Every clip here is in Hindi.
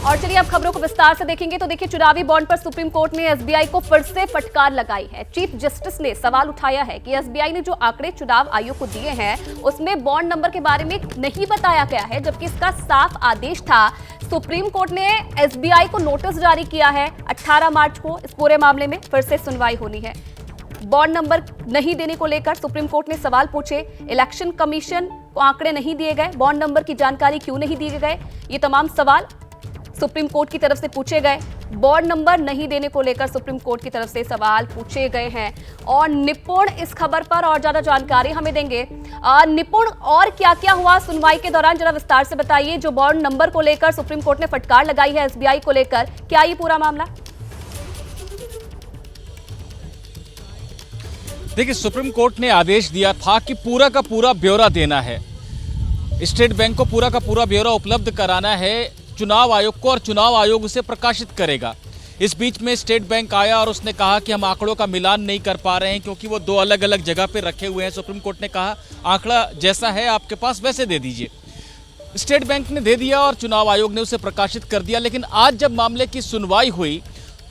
और चलिए अब खबरों को विस्तार से देखेंगे तो देखिए, चुनावी बॉन्ड पर सुप्रीम कोर्ट ने एसबीआई को फिर से फटकार लगाई है। चीफ जस्टिस ने सवाल उठाया है कि एसबीआई ने जो आंकड़े चुनाव आयोग को दिए हैं उसमें बॉन्ड नंबर के बारे में नहीं बताया गया है, जबकि इसका साफ आदेश था। सुप्रीम कोर्ट ने एसबीआई को नोटिस जारी किया है। 18 मार्च को इस पूरे मामले में फिर से सुनवाई होनी है। बॉन्ड नंबर नहीं देने को लेकर सुप्रीम कोर्ट ने सवाल पूछे। इलेक्शन कमीशन को आंकड़े नहीं दिए गए, बॉन्ड नंबर की जानकारी क्यों नहीं दिए गए, ये तमाम सवाल सुप्रीम कोर्ट की तरफ से पूछे गए। बॉन्ड नंबर नहीं देने को लेकर सुप्रीम कोर्ट की तरफ से सवाल पूछे गए हैं और निपुण इस खबर पर और ज्यादा जानकारी हमें देंगे। निपुण, और क्या क्या हुआ सुनवाई के दौरान, जरा विस्तार से बताइए। जो बॉन्ड नंबर को लेकर सुप्रीम कोर्ट ने फटकार लगाई है एसबीआई को लेकर, क्या ये पूरा मामला? देखिए, सुप्रीम कोर्ट ने आदेश दिया था कि पूरा का पूरा ब्यौरा देना है, स्टेट बैंक को पूरा का पूरा ब्यौरा उपलब्ध कराना है चुनाव आयोग को, और चुनाव आयोग उसे प्रकाशित करेगा। इस बीच में स्टेट बैंक आया और उसने कहा कि हम आंकड़ों का मिलान नहीं कर पा रहे हैं क्योंकि वो दो अलग अलग जगह पे रखे हुए हैं। सुप्रीम कोर्ट ने कहा आंकड़ा जैसा है आपके पास वैसे दे दीजिए। स्टेट बैंक ने दे दिया और चुनाव आयोग ने उसे प्रकाशित कर दिया। लेकिन आज जब मामले की सुनवाई हुई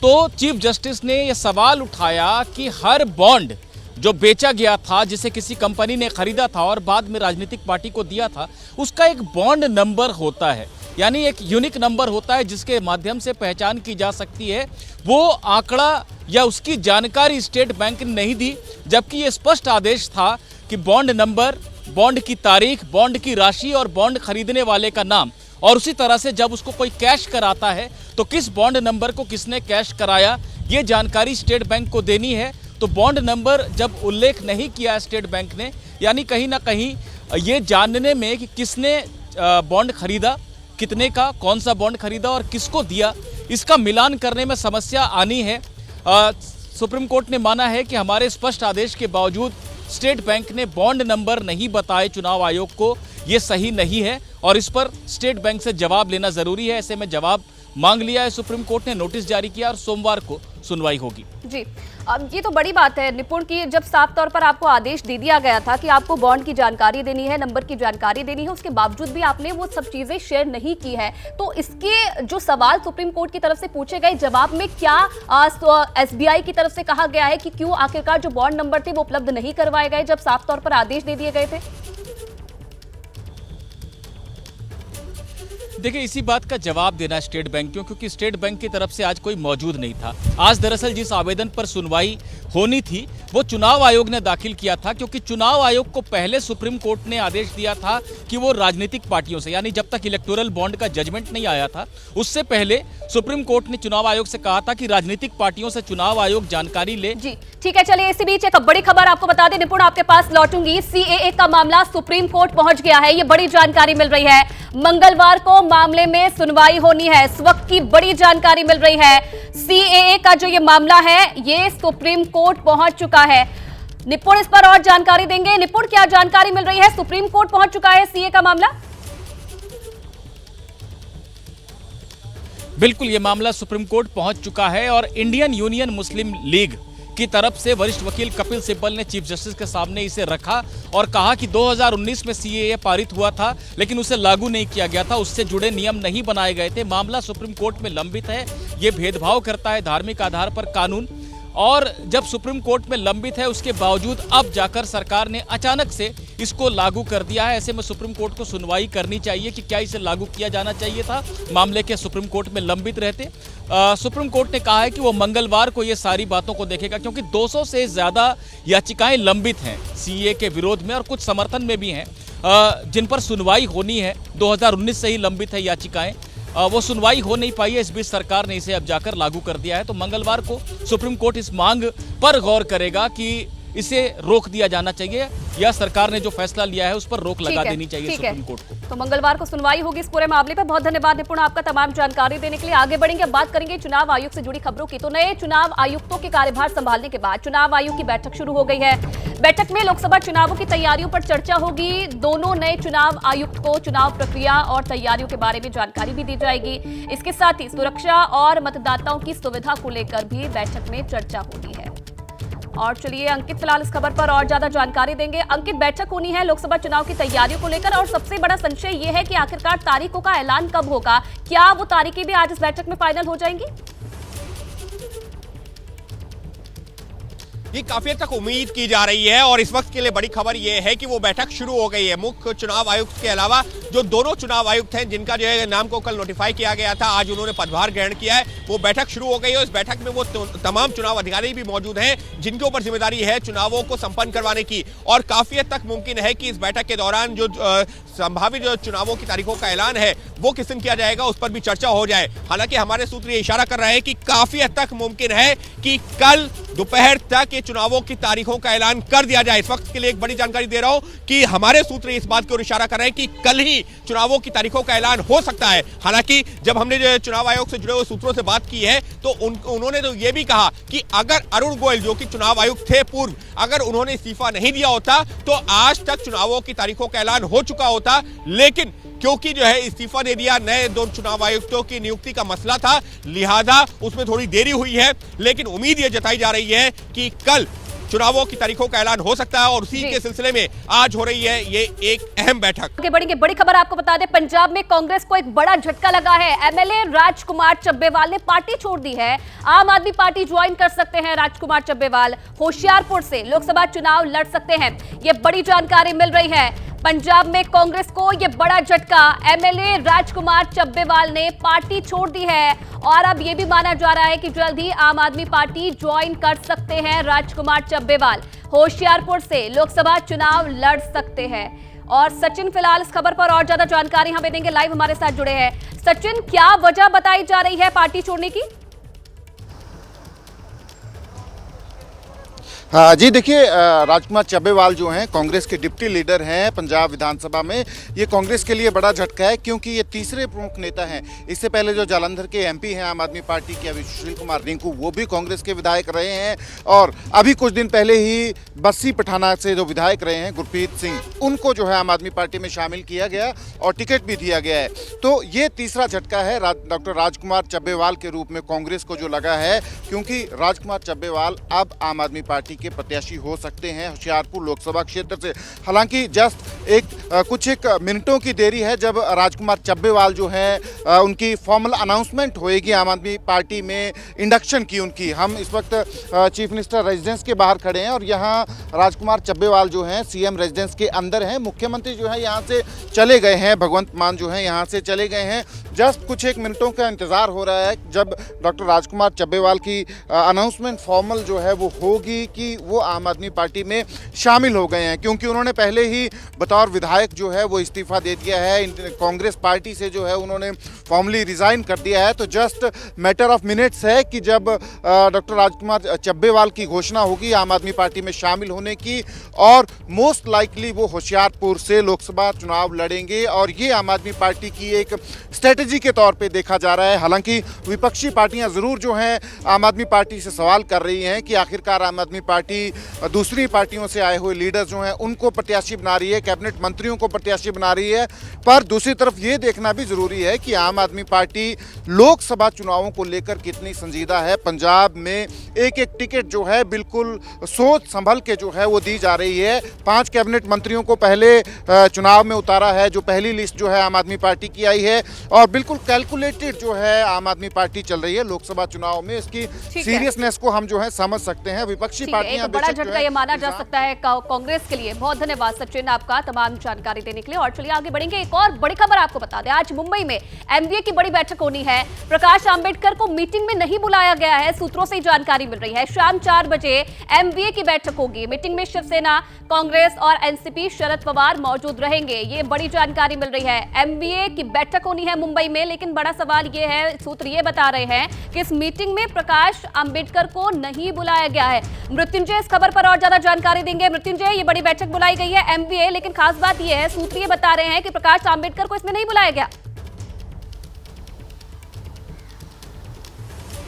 तो चीफ जस्टिस ने यह सवाल उठाया कि हर बॉन्ड जो बेचा गया था, जिसे किसी कंपनी ने खरीदा था और बाद में राजनीतिक पार्टी को दिया था, उसका एक बॉन्ड नंबर होता है, यानी एक यूनिक नंबर होता है जिसके माध्यम से पहचान की जा सकती है। वो आंकड़ा या उसकी जानकारी स्टेट बैंक ने नहीं दी, जबकि ये स्पष्ट आदेश था कि बॉन्ड नंबर, बॉन्ड की तारीख, बॉन्ड की राशि और बॉन्ड खरीदने वाले का नाम, और उसी तरह से जब उसको कोई कैश कराता है तो किस बॉन्ड नंबर को किसने कैश कराया, ये जानकारी स्टेट बैंक को देनी है। तो बॉन्ड नंबर जब उल्लेख नहीं किया स्टेट बैंक ने, यानी कहीं ना कहीं ये जानने में कि किसने बॉन्ड खरीदा, कितने का, कौन सा बॉन्ड खरीदा और किसको दिया, इसका मिलान करने में समस्या आनी है। सुप्रीम कोर्ट ने माना है कि हमारे स्पष्ट आदेश के बावजूद स्टेट बैंक ने बॉन्ड नंबर नहीं बताए चुनाव आयोग को, ये सही नहीं है और इस पर स्टेट बैंक से जवाब लेना जरूरी है। ऐसे में जवाब मांग लिया है सुप्रीम कोर्ट ने, नोटिस जारी किया और सोमवार को सुनवाई होगी। जी, अब ये तो बड़ी बात है निपुण की, जब साफ तौर पर आपको आदेश दे दिया गया था कि आपको बॉन्ड की जानकारी देनी है, नंबर की जानकारी देनी है, उसके बावजूद भी आपने वो सब चीजें शेयर नहीं की है, तो इसके जो सवाल सुप्रीम कोर्ट की तरफ से पूछे गए, जवाब में क्या एसबीआई की तरफ से कहा गया है कि क्यों आखिरकार जो बॉन्ड नंबर थे वो उपलब्ध नहीं करवाए गए जब साफ तौर पर आदेश दे दिए गए थे? देखिए, इसी बात का जवाब देना स्टेट बैंक क्यों, क्योंकि स्टेट बैंक की तरफ से आज कोई मौजूद नहीं था। आज दरअसल जिस आवेदन पर सुनवाई होनी थी वो चुनाव आयोग ने दाखिल किया था, क्योंकि चुनाव आयोग को पहले सुप्रीम कोर्ट ने आदेश दिया था कि वो राजनीतिक पार्टियों से, यानी जब तक इलेक्टोरल बॉन्ड का जजमेंट नहीं आया था उससे पहले सुप्रीम कोर्ट ने चुनाव आयोग से कहा था कि राजनीतिक पार्टियों से चुनाव आयोग जानकारी ले। जी ठीक है, चलिए इसी बीच एक बड़ी खबर आपको बता दें निपुण, आपके पास लौटूंगी। सीएए का मामला सुप्रीम कोर्ट पहुंच गया है, ये बड़ी जानकारी मिल रही है। मंगलवार को मामले में सुनवाई होनी है, इस वक्त की बड़ी जानकारी मिल रही है। सीएए का जो ये मामला है ये सुप्रीम कोर्ट पहुंच चुका है। निपुण इस पर और जानकारी देंगे। निपुण, क्या जानकारी मिल रही है? सुप्रीम कोर्ट पहुंच चुका है सीएए का मामला? बिल्कुल, ये मामला सुप्रीम कोर्ट पहुंच चुका है और इंडियन यूनियन मुस्लिम लीग की तरफ से वरिष्ठ वकील कपिल सिब्बल ने चीफ जस्टिस के सामने इसे रखा और कहा कि 2019 में सीएए पारित हुआ था लेकिन उसे लागू नहीं किया गया था, उससे जुड़े नियम नहीं बनाए गए थे। मामला सुप्रीम कोर्ट में लंबित है, ये भेदभाव करता है धार्मिक आधार पर कानून, और जब सुप्रीम कोर्ट में लंबित है उसके बावजूद अब जाकर सरकार ने अचानक से इसको लागू कर दिया है। ऐसे में सुप्रीम कोर्ट को सुनवाई करनी चाहिए कि क्या इसे लागू किया जाना चाहिए था, मामले के सुप्रीम कोर्ट में लंबित रहते। सुप्रीम कोर्ट ने कहा है कि वो मंगलवार को ये सारी बातों को देखेगा, क्योंकि 200 से ज्यादा याचिकाएं लंबित हैं सीएए के विरोध में और कुछ समर्थन में भी हैं, जिन पर सुनवाई होनी है। 2019 से ही लंबित है याचिकाएं, वो सुनवाई हो नहीं पाई है। इस बीच सरकार ने इसे अब जाकर लागू कर दिया है, तो मंगलवार को सुप्रीम कोर्ट इस मांग पर गौर करेगा कि इसे रोक दिया जाना चाहिए या सरकार ने जो फैसला लिया है उस पर रोक लगा देनी चाहिए सुप्रीम कोर्ट को। तो मंगलवार को सुनवाई होगी इस पूरे मामले पर। बहुत धन्यवाद निपुण आपका तमाम जानकारी देने के लिए। आगे बढ़ेंगे, बात करेंगे चुनाव आयोग से जुड़ी खबरों की। तो नए चुनाव आयुक्तों के कार्यभार संभालने के बाद चुनाव आयोग की बैठक शुरू हो गई है। बैठक में लोकसभा चुनावों की तैयारियों पर चर्चा होगी। दोनों नए चुनाव आयुक्त को चुनाव प्रक्रिया और तैयारियों के बारे में जानकारी भी दी जाएगी। इसके साथ ही सुरक्षा और मतदाताओं की सुविधा को लेकर भी बैठक में चर्चा होनी है। और चलिए अंकित फिलहाल इस खबर पर और ज्यादा जानकारी देंगे। अंकित, बैठक होनी है लोकसभा चुनाव की तैयारियों को लेकर और सबसे बड़ा संशय ये है कि आखिरकार तारीखों का ऐलान कब होगा। क्या वो तारीखें भी आज इस बैठक में फाइनल हो जाएंगी? ये काफी हद तक उम्मीद की जा रही है और इस वक्त के लिए बड़ी खबर ये है कि वो बैठक शुरू हो गई है। मुख्य चुनाव आयुक्त के अलावा जो दोनों चुनाव आयुक्त हैं जिनका जो है नाम को कल नोटिफाई किया गया था, आज उन्होंने पदभार ग्रहण किया है, वो बैठक शुरू हो गई है। इस बैठक में वो तमाम चुनाव अधिकारी भी मौजूद हैं जिनके ऊपर जिम्मेदारी है चुनावों को संपन्न करवाने की। और काफी हद तक मुमकिन है कि इस बैठक के दौरान जो संभावित जो चुनावों की तारीखों का ऐलान है वो किस दिन किया जाएगा उस पर भी चर्चा हो जाए। हालांकि हमारे सूत्र ये इशारा कर रहे हैं कि काफी हद तक मुमकिन है कि कल दोपहर तक ये चुनावों की तारीखों का ऐलान कर दिया जाए। इस वक्त के लिए एक बड़ी जानकारी दे रहा हूं कि हमारे सूत्र इस बात की ओर इशारा कर रहे हैं कि कल ही चुनावों की तारीखों का ऐलान हो सकता है। हालांकि जब हमने जो चुनाव आयोग से जुड़े हुए सूत्रों से बात की है तो उन्होंने तो यह भी कहा कि अगर अरुण गोयल जो कि चुनाव आयुक्त थे पूर्व, अगर उन्होंने इस्तीफा नहीं दिया होता तो आज तक चुनावों की तारीखों का ऐलान हो चुका होता। लेकिन क्योंकि जो है इस्तीफा दे दिया, नए दो चुनाव आयुक्तों की नियुक्ति का मसला था, लिहाजा उसमें थोड़ी देरी हुई है। लेकिन उम्मीद ये जताई जा रही है कि कल चुनावों की तारीखों का ऐलान हो सकता है और उसी के सिलसिले में आज हो रही है ये एक अहम बैठक। आगे बढ़ेंगे, बड़ी खबर आपको बता दें, पंजाब में कांग्रेस को एक बड़ा झटका लगा है। एमएलए राजकुमार चब्बेवाल ने पार्टी छोड़ दी है। आम आदमी पार्टी ज्वाइन कर सकते हैं राजकुमार चब्बेवाल, होशियारपुर से लोकसभा चुनाव लड़ सकते हैं। ये बड़ी जानकारी मिल रही है। पंजाब में कांग्रेस को ये बड़ा झटका, एमएलए राजकुमार चब्बेवाल ने पार्टी छोड़ दी है और अब ये भी माना जा रहा है कि जल्द ही आम आदमी पार्टी ज्वाइन कर सकते हैं राजकुमार चब्बेवाल। होशियारपुर से लोकसभा चुनाव लड़ सकते हैं। और सचिन फिलहाल इस खबर पर और ज्यादा जानकारी हमें देंगे, लाइव हमारे साथ जुड़े हैं। सचिन, क्या वजह बताई जा रही है पार्टी छोड़ने की? हाँ जी, देखिए राजकुमार चब्बेवाल जो हैं कांग्रेस के डिप्टी लीडर हैं पंजाब विधानसभा में। ये कांग्रेस के लिए बड़ा झटका है क्योंकि ये तीसरे प्रमुख नेता हैं। इससे पहले जो जालंधर के एमपी हैं आम आदमी पार्टी के अभी सुशील कुमार रिंकू, वो भी कांग्रेस के विधायक रहे हैं। और अभी कुछ दिन पहले ही बस्सी पठाना से जो विधायक रहे हैं गुरप्रीत सिंह, उनको जो है आम आदमी पार्टी में शामिल किया गया और टिकट भी दिया गया है। तो ये तीसरा झटका है डॉक्टर राजकुमार चब्बेवाल के रूप में कांग्रेस को जो लगा है, क्योंकि राजकुमार चब्बेवाल अब आम आदमी पार्टी के प्रत्याशी हो सकते हैं होशियारपुर लोकसभा क्षेत्र से। हालांकि जस्ट कुछ एक मिनटों की देरी है जब राजकुमार चब्बेवाल जो है उनकी फॉर्मल अनाउंसमेंट होएगी आम आदमी पार्टी में, इंडक्शन की उनकी। हम इस वक्त चीफ मिनिस्टर रेजिडेंस के बाहर खड़े हैं और यहाँ राजकुमार चब्बेवाल जो हैं सीएम रेजिडेंस के अंदर हैं। मुख्यमंत्री जो है यहाँ से चले गए हैं, भगवंत मान जो है यहाँ से चले गए हैं। जस्ट कुछ एक मिनटों का इंतज़ार हो रहा है जब डॉक्टर राजकुमार चब्बेवाल की अनाउंसमेंट फॉर्मल जो है वो होगी कि वो आम आदमी पार्टी में शामिल हो गए हैं, क्योंकि उन्होंने पहले ही बतौर विधायक जो है वो इस्तीफा दे दिया है। कांग्रेस पार्टी से जो है उन्होंने फॉर्मली रिज़ाइन कर दिया है। तो जस्ट मैटर ऑफ मिनट्स है कि जब डॉक्टर राजकुमार चब्बेवाल की घोषणा होगी आम आदमी पार्टी में शामिल होने की, और मोस्ट लाइकली वो होशियारपुर से लोकसभा चुनाव लड़ेंगे। और ये आम आदमी पार्टी की एक स्ट्रेटजी के तौर पे देखा जा रहा है। हालांकि विपक्षी पार्टियां ज़रूर जो हैं आम आदमी पार्टी से सवाल कर रही हैं कि आखिरकार आम आदमी पार्टी दूसरी पार्टियों से आए हुए लीडर्स जो हैं उनको प्रत्याशी बना रही है, कैबिनेट मंत्रियों को प्रत्याशी बना रही है। पर दूसरी तरफ ये देखना भी ज़रूरी है कि आम आदमी पार्टी लोकसभा चुनावों को लेकर कितनी संजीदा है। पंजाब में एक एक टिकट जो है बिल्कुल सोच संभल के जो है वो दी जा रही है। 5 कैबिनेट मंत्रियों को पहले चुनाव में उतारा है, जो पहली लिस्ट जो है आम आदमी पार्टी की आई है, और बिल्कुल कैलकुलेटेड जो है आम आदमी पार्टी चल रही है लोकसभा चुनाव में। इसकी सीरियसनेस को हम जो है समझ सकते हैं। विपक्षी पार्टियां बड़ा झटका ये माना जा सकता है कांग्रेस के लिए। बहुत धन्यवाद सचिन आपका तमाम जानकारी देने के लिए। और चलिए आगे बढ़ेंगे, एक और बड़ी खबर आपको बता दें, आज मुंबई में एमवीए की बड़ी बैठक होनी है। प्रकाश आंबेडकर को मीटिंग में नहीं बुलाया गया है, सूत्रों से जानकारी मिल रही है। शाम 4 बजे एमवीए की बैठक होगी। मीटिंग में शिवसेना, कांग्रेस और एनसीपी शरद पवार मौजूद रहेंगे, ये बड़ी जानकारी मिल रही है। एमवीए की बैठक होनी है मुंबई में, लेकिन बड़ा सवाल ये है, सूत्र ये बता रहे हैं कि इस मीटिंग में प्रकाश आंबेडकर को नहीं बुलाया गया है। मृत्युंजय इस खबर पर और ज्यादा जानकारी देंगे। मृत्युंजय, ये बड़ी बैठक बुलाई गई है एमवीए, लेकिन खास बात ये है, सूत्र ये बता रहे हैं कि प्रकाश आंबेडकर को इसमें नहीं बुलाया गया।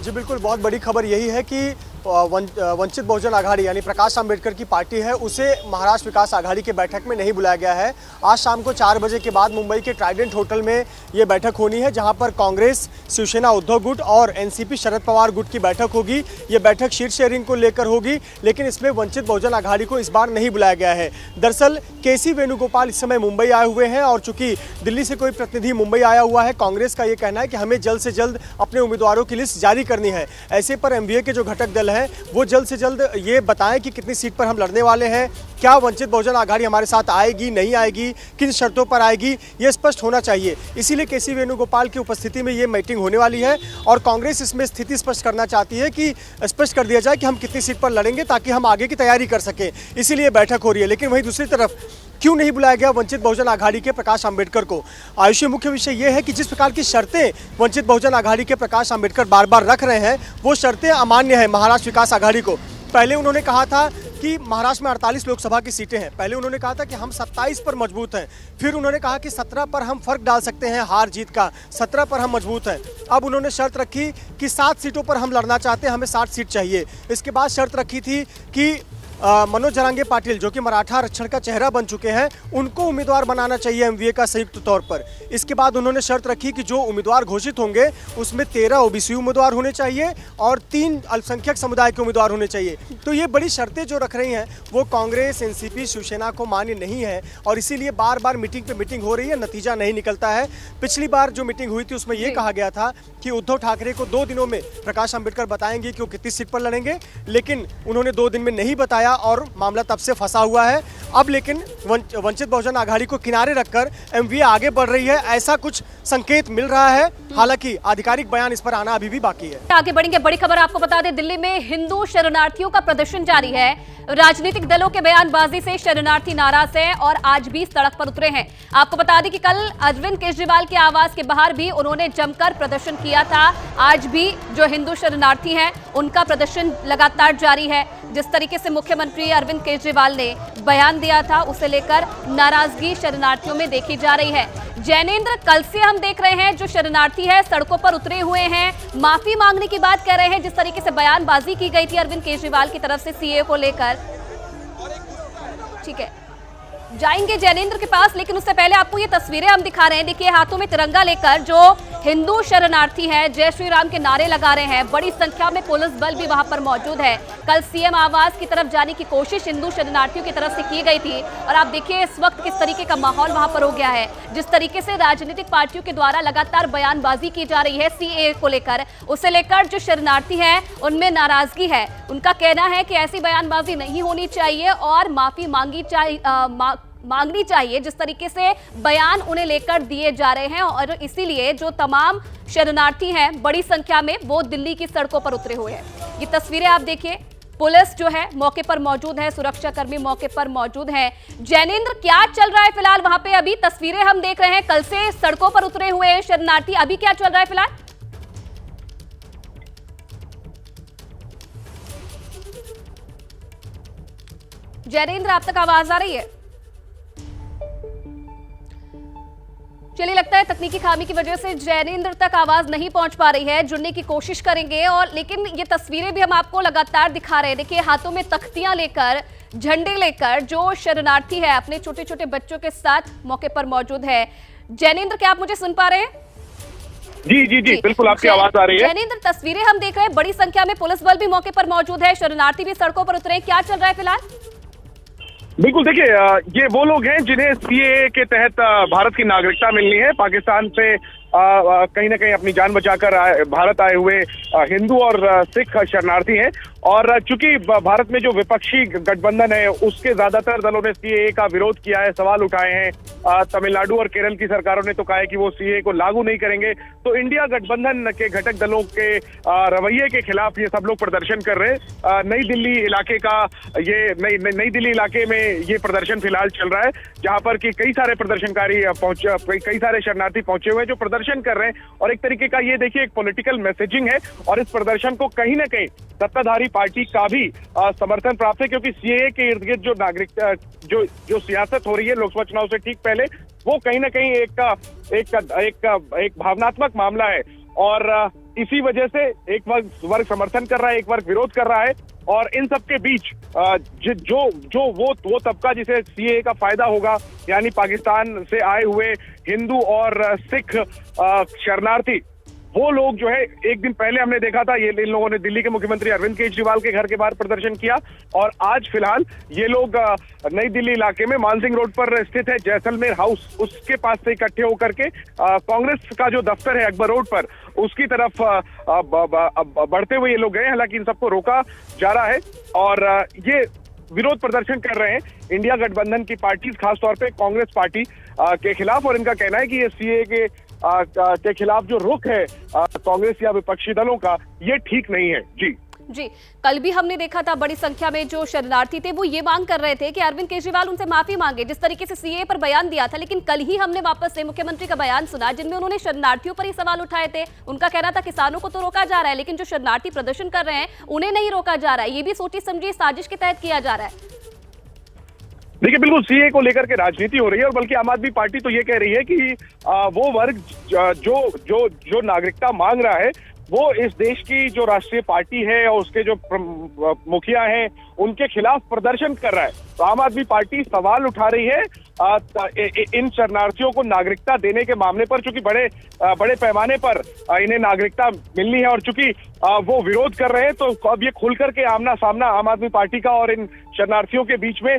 जी बिल्कुल, बहुत बड़ी खबर यही है कि वंचित बहुजन आघाड़ी यानी प्रकाश आंबेडकर की पार्टी है उसे महाराष्ट्र विकास आघाड़ी के बैठक में नहीं बुलाया गया है। आज शाम को 4 बजे के बाद मुंबई के ट्राइडेंट होटल में ये बैठक होनी है, जहां पर कांग्रेस, शिवसेना उद्धव गुट और एनसीपी शरद पवार गुट की बैठक होगी। ये बैठक सीट शेयरिंग को लेकर होगी, लेकिन इसमें वंचित बहुजन आघाड़ी को इस बार नहीं बुलाया गया है। दरअसल केसी वेणुगोपाल इस समय मुंबई आए हुए हैं और चूंकि दिल्ली से कोई प्रतिनिधि मुंबई आया हुआ है, कांग्रेस का ये कहना है कि हमें जल्द से जल्द अपने उम्मीदवारों की लिस्ट जारी करनी है। ऐसे पर एमवीए के जो घटक दल हैं वो जल्द से जल्द ये बताएं कि कितनी सीट पर हम लड़ने वाले हैं, क्या वंचित बहुजन आघाड़ी हमारे साथ आएगी, नहीं आएगी, किन शर्तों पर आएगी, ये स्पष्ट होना चाहिए। इसीलिए केसी वेणुगोपाल की उपस्थिति में ये मीटिंग होने वाली है और कांग्रेस इसमें स्थिति स्पष्ट करना चाहती है कि स्पष्ट कर दिया जाए कि हम कितनी सीट पर लड़ेंगे ताकि हम आगे की तैयारी कर सकें। इसीलिए बैठक हो रही है। लेकिन वहीं दूसरी तरफ क्यों नहीं बुलाया गया वंचित बहुजन आघाड़ी के प्रकाश आंबेडकर को? आयुषी, मुख्य विषय यह है कि जिस प्रकार की शर्तें वंचित बहुजन आघाड़ी के प्रकाश आंबेडकर बार बार रख रहे हैं वो शर्तें अमान्य है महाराष्ट्र विकास आघाड़ी को। पहले उन्होंने कहा था कि महाराष्ट्र में 48 लोकसभा की सीटें हैं, पहले उन्होंने कहा था कि हम 27 पर मजबूत हैं, फिर उन्होंने कहा कि 17 पर हम फर्क डाल सकते हैं हार जीत का, 17 पर हम मजबूत हैं। अब उन्होंने शर्त रखी कि 7 सीटों पर हम लड़ना चाहते हैं, हमें 60 सीट चाहिए। इसके बाद शर्त रखी थी कि मनोज जरांगे पाटिल जो कि मराठा आरक्षण का चेहरा बन चुके हैं उनको उम्मीदवार बनाना चाहिए एमवीए का संयुक्त तौर पर। इसके बाद उन्होंने शर्त रखी कि जो उम्मीदवार घोषित होंगे उसमें 13 ओबीसी उम्मीदवार होने चाहिए और 3 अल्पसंख्यक समुदाय के उम्मीदवार होने चाहिए। तो ये बड़ी शर्तें जो रख रही हैं वो कांग्रेस, एनसीपी, शिवसेना को मान्य नहीं है और इसीलिए बार बार मीटिंग पे मीटिंग हो रही है, नतीजा नहीं निकलता है। पिछली बार जो मीटिंग हुई थी उसमें ये कहा गया था कि उद्धव ठाकरे को 2 दिनों में प्रकाश आंबेडकर बताएंगे कि वो कितनी सीट पर लड़ेंगे, लेकिन उन्होंने 2 दिन में नहीं बताया और मामला तब से फंसा हुआ है। अब लेकिन वंचित बहुजन आघाड़ी को किनारे रखकर एमवीए आगे बढ़ रही है, ऐसा कुछ संकेत मिल रहा है। हालांकि आधिकारिक बयान इस पर आना अभी भी बाकी है। आगे बढ़ेंगे, बड़ी खबर आपको बता दें, दिल्ली में हिंदू शरणार्थियों का प्रदर्शन जारी है। राजनीतिक दलों के बयानबाजी से शरणार्थी नाराज हैं और आज भी सड़क पर उतरे हैं। आपको बता दें कि कल अरविंद केजरीवाल के आवास के बाहर भी उन्होंने जमकर प्रदर्शन किया था। आज भी जो हिंदू शरणार्थी हैं उनका प्रदर्शन लगातार जारी है। जिस तरीके से मुख्यमंत्री अरविंद केजरीवाल ने बयान दिया था उसे लेकर नाराजगी शरणार्थियों में देखी जा रही है। जैनेंद्र, कल से हम देख रहे हैं जो शरणार्थी है सड़कों पर उतरे हुए हैं, माफी मांगने की बात कर रहे हैं। जिस तरीके से बयानबाजी की गई थी अरविंद केजरीवाल की तरफ से सीए को लेकर, ठीक है, जाएंगे जैनेंद्र के पास, लेकिन उससे पहले आपको ये तस्वीरें हम दिखा रहे हैं। देखिए, हाथों में तिरंगा लेकर जो हिंदू शरणार्थी हैं जय श्री राम के नारे लगा रहे हैं। बड़ी संख्या में पुलिस बल भी वहां पर मौजूद है। कल सीएम आवास की तरफ जाने की कोशिश हिंदू शरणार्थियों की तरफ से की गई थी और आप देखिए इस वक्त किस तरीके का माहौल वहां पर हो गया है। जिस तरीके से राजनीतिक पार्टियों के द्वारा लगातार बयानबाजी की जा रही है सीएए को लेकर, उसे लेकर जो शरणार्थी हैं उनमें नाराजगी है। उनका कहना है कि ऐसी बयानबाजी नहीं होनी चाहिए और माफी मांगनी चाहिए। जिस तरीके से बयान उन्हें लेकर दिए जा रहे हैं और इसीलिए जो तमाम शरणार्थी हैं बड़ी संख्या में वो दिल्ली की सड़कों पर उतरे हुए हैं। ये तस्वीरें आप देखिए, पुलिस जो है मौके पर मौजूद है, सुरक्षा कर्मी मौके पर मौजूद हैं। जैनेंद्र, क्या चल रहा है फिलहाल वहां पे? अभी तस्वीरें हम देख रहे हैं, कल से सड़कों पर उतरे हुए हैं शरणार्थी, अभी क्या चल रहा है फिलहाल? जैनेंद्र, आप तक आवाज आ रही है? चलिए, लगता है तकनीकी खामी की वजह से जैनेंद्र तक आवाज नहीं पहुंच पा रही है। जुड़ने की कोशिश करेंगे और लेकिन ये तस्वीरें भी हम आपको लगातार दिखा रहे हैं। देखिए, हाथों में तख्तियां लेकर, झंडे लेकर जो शरणार्थी है अपने छोटे छोटे बच्चों के साथ मौके पर मौजूद है। जैनेंद्र, क्या आप मुझे सुन पा रहे हैं? जी, बिल्कुल आपकी आवाज आ रही है। जैनेंद्र, तस्वीरें हम देख रहे हैं, बड़ी संख्या में पुलिस बल भी मौके पर मौजूद है, शरणार्थी भी सड़कों पर उतरे हैं, क्या चल रहा है फिलहाल? बिल्कुल, देखिए, ये वो लोग हैं जिन्हें सीएए के तहत भारत की नागरिकता मिलनी है। पाकिस्तान से कहीं ना कहीं अपनी जान बचाकर भारत आए हुए हिंदू और सिख शरणार्थी हैं और चूंकि भारत में जो विपक्षी गठबंधन है उसके ज्यादातर दलों ने सीएए का विरोध किया है, सवाल उठाए हैं। तमिलनाडु और केरल की सरकारों ने तो कहा है कि वो सीएए को लागू नहीं करेंगे। तो इंडिया गठबंधन के घटक दलों के रवैये के खिलाफ ये सब लोग प्रदर्शन कर रहे हैं। नई दिल्ली इलाके का नई दिल्ली इलाके में ये प्रदर्शन फिलहाल चल रहा है, जहां पर कि कई सारे प्रदर्शनकारी कई सारे शरणार्थी पहुंचे हुए हैं जो प्रदर्शन कर रहे हैं। और एक तरीके का ये देखिए एक पॉलिटिकल मैसेजिंग है और इस प्रदर्शन को कहीं ना कहीं सत्ताधारी पार्टी का भी समर्थन प्राप्त है, क्योंकि सीएए के इर्द गिर्द जो नागरिकता जो सियासत हो रही है लोकसभा चुनाव से ठीक पहले, वो कहीं ना कहीं एक भावनात्मक मामला है। और इसी वजह से एक वर्ग समर्थन कर रहा है, एक वर्ग विरोध कर रहा है, और इन सब के बीच जो वो तबका जिसे सीएए का फायदा होगा, यानी पाकिस्तान से आए हुए हिंदू और सिख शरणार्थी, वो लोग जो है, एक दिन पहले हमने देखा था ये इन लोगों ने दिल्ली के मुख्यमंत्री अरविंद केजरीवाल के घर के बाहर प्रदर्शन किया, और आज फिलहाल ये लोग नई दिल्ली इलाके में मानसिंह रोड पर स्थित है जैसलमेर हाउस, उसके पास से इकट्ठे होकर के कांग्रेस का जो दफ्तर है अकबर रोड पर, उसकी तरफ बढ़ते हुए ये लोग गए। हालांकि इन सबको रोका जा रहा है और ये विरोध प्रदर्शन कर रहे हैं इंडिया गठबंधन की पार्टीज, खासतौर पे कांग्रेस पार्टी के खिलाफ, और इनका कहना है कि ये सीएए के खिलाफ जो रुख है कांग्रेस या विपक्षी दलों का, ये ठीक नहीं है। जी, कल भी हमने देखा था बड़ी संख्या में जो शरणार्थी थे वो ये मांग कर रहे थे कि अरविंद केजरीवाल उनसे माफी मांगे, जिस तरीके से सीएए पर बयान दिया था। लेकिन कल ही हमने वापस से मुख्यमंत्री का बयान सुना जिनमें उन्होंने शरणार्थियों पर ही सवाल उठाए थे। उनका कहना था किसानों को तो रोका जा रहा है, लेकिन जो शरणार्थी प्रदर्शन कर रहे हैं उन्हें नहीं रोका जा रहा है। ये भी सोची समझी साजिश के तहत किया जा रहा है। देखिए, बिल्कुल सीए को लेकर के राजनीति हो रही है, और बल्कि आम आदमी पार्टी तो ये कह रही है कि वो वर्ग जो नागरिकता मांग रहा है वो इस देश की जो राष्ट्रीय पार्टी है और उसके जो मुखिया हैं उनके खिलाफ प्रदर्शन कर रहा है। तो आम आदमी पार्टी सवाल उठा रही है इन शरणार्थियों को नागरिकता देने के मामले पर, चूंकि बड़े पैमाने पर इन्हें नागरिकता मिलनी है, और चूंकि वो विरोध कर रहे हैं, तो अब ये खुल करके आमना सामना आम आदमी पार्टी का और इन शरणार्थियों के बीच में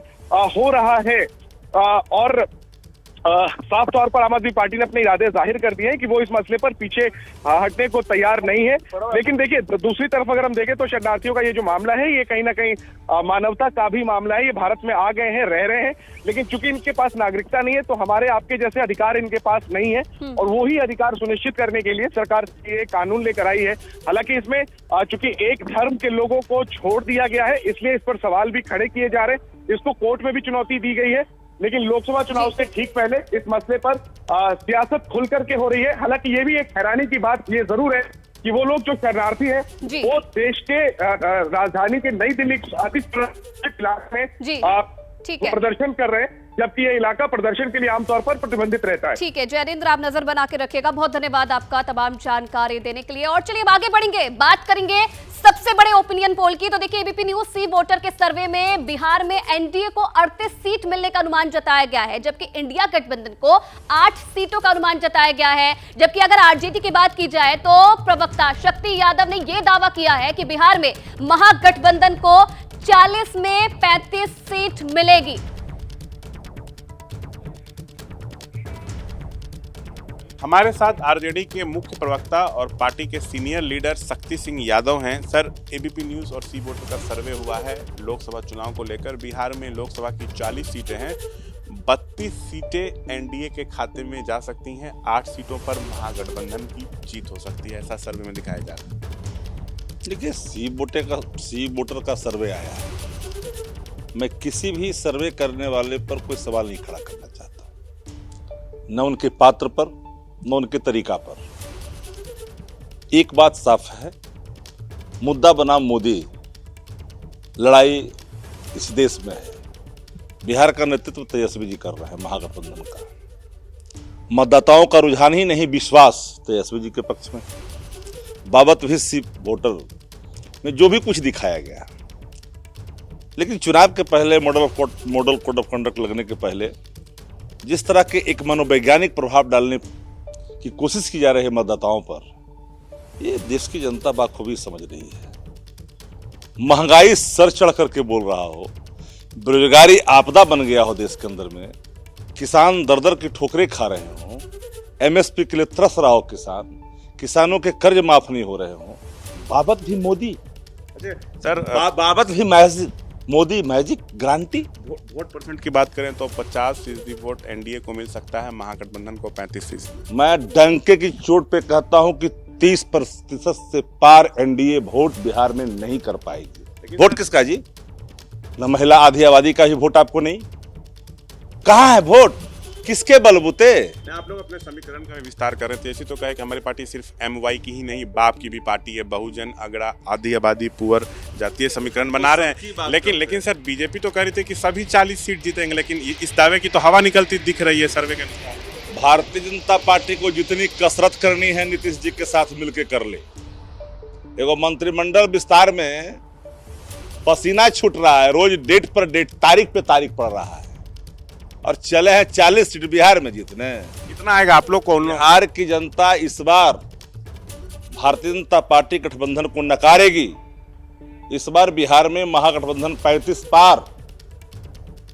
हो रहा है। और साफ तौर पर आम आदमी पार्टी ने अपने इरादे जाहिर कर दिए हैं कि वो इस मसले पर पीछे हटने को तैयार नहीं है। लेकिन देखिए, दूसरी तरफ अगर हम देखें तो शरणार्थियों का ये जो मामला है, ये कहीं ना कहीं मानवता का भी मामला है। ये भारत में आ गए हैं, रह रहे हैं, लेकिन चूंकि इनके पास नागरिकता नहीं है तो हमारे आपके जैसे अधिकार इनके पास नहीं है, और वही अधिकार सुनिश्चित करने के लिए सरकार ये कानून लेकर आई है। हालांकि इसमें चूंकि एक धर्म के लोगों को छोड़ दिया गया है, इसलिए इस पर सवाल भी खड़े किए जा रहे हैं। इसको कोर्ट में भी चुनौती दी गई है, लेकिन लोकसभा चुनाव से ठीक पहले इस मसले पर सियासत खुल करके हो रही है। हालांकि ये भी एक हैरानी की बात ये जरूर है कि वो लोग जो शरणार्थी हैं वो देश के राजधानी के नई दिल्ली इलाके में प्रदर्शन कर रहे हैं, जबकि ये इलाका प्रदर्शन के लिए आमतौर पर प्रतिबंधित रहता है। ठीक है जयेंद्र, आप नजर बना के रखिएगा। बहुत धन्यवाद आपका तमाम जानकारी देने के लिए। और चलिए आगे बढ़ेंगे, बात करेंगे सबसे बड़े ओपिनियन पोल की। तो देखिए, एबीपी न्यूज सी वोटर के सर्वे में बिहार में एनडीए को 38 सीट मिलने का अनुमान जताया गया है, जबकि इंडिया गठबंधन को 8 सीटों का अनुमान जताया गया है। जबकि अगर आरजेडी की बात की जाए तो प्रवक्ता शक्ति यादव ने यह दावा किया है कि बिहार में महागठबंधन को 40 में 35 सीट मिलेगी। हमारे साथ आरजेडी के मुख्य प्रवक्ता और पार्टी के सीनियर लीडर शक्ति सिंह यादव हैं। सर, एबीपी न्यूज़ और सी वोटर का सर्वे हुआ है लोकसभा चुनाव को लेकर। बिहार में लोकसभा की 40 सीटें हैं, 32 सीटें एनडीए के खाते में जा सकती हैं, 8 सीटों पर महागठबंधन की जीत हो सकती है, ऐसा सर्वे में दिखाया जा रहा है। देखिए, सी वोटर का सर्वे आया है। मैं किसी भी सर्वे करने वाले पर कोई सवाल नहीं खड़ा करना चाहता, न उनके पात्र पर न उनके तरीका पर। एक बात साफ है, मुद्दा बनाम मोदी लड़ाई इस देश में है। बिहार का नेतृत्व तेजस्वी जी कर रहे हैं, महागठबंधन का। मतदाताओं का रुझान ही नहीं, विश्वास तेजस्वी जी के पक्ष में। बाबत भी सी वोटर में जो भी कुछ दिखाया गया, लेकिन चुनाव के पहले मॉडल कोड ऑफ कंडक्ट लगने के पहले जिस तरह के एक मनोवैज्ञानिक प्रभाव डालने की कोशिश की जा रही है मतदाताओं पर, ये देश की जनता बाखूबी समझ रही है। महंगाई सर चढ़ करके बोल रहा हो, बेरोजगारी आपदा बन गया हो देश के अंदर में, किसान दर दर की ठोकरें खा रहे हो, एमएसपी के लिए तरस रहा हो किसानों के कर्ज माफ नहीं हो रहे हो, बाबत भी मोदी सर बाबत भी Modi magic guarantee. Vote percent की बात करें तो 50% वोट एनडीए को मिल सकता है, महागठबंधन को 35%। मैं डंके की चोट पे कहता हूं कि 30% से पार एनडीए वोट बिहार में नहीं कर पाएगी। वोट किसका जी? न महिला आधी आबादी का ही वोट आपको नहीं? कहां है वोट? किसके बलबूते? आप लोग अपने समीकरण का विस्तार कर रहे थे, ऐसी तो कहे कि हमारी पार्टी सिर्फ एमवाई की ही नहीं, बाप की भी पार्टी है, बहुजन, अगड़ा, आधी आबादी, पुअर, जातीय समीकरण बना रहे हैं। लेकिन सर, बीजेपी तो कह रही थी कि सभी 40 सीट जीतेंगे, लेकिन इस दावे की तो हवा निकलती दिख रही है सर्वे के अनुसार। भारतीय जनता पार्टी को जितनी कसरत करनी है नीतीश जी के साथ मिलकर कर ले। एगो मंत्रिमंडल विस्तार में पसीना छूट रहा है, रोज डेट पर डेट, तारीख पे तारीख पड़ रहा है, और चले हैं 40 सीट बिहार में जीतने। कितना आएगा आप लोग को? बिहार की जनता इस बार भारतीय जनता पार्टी गठबंधन को नकारेगी। इस बार बिहार में महागठबंधन 35 पार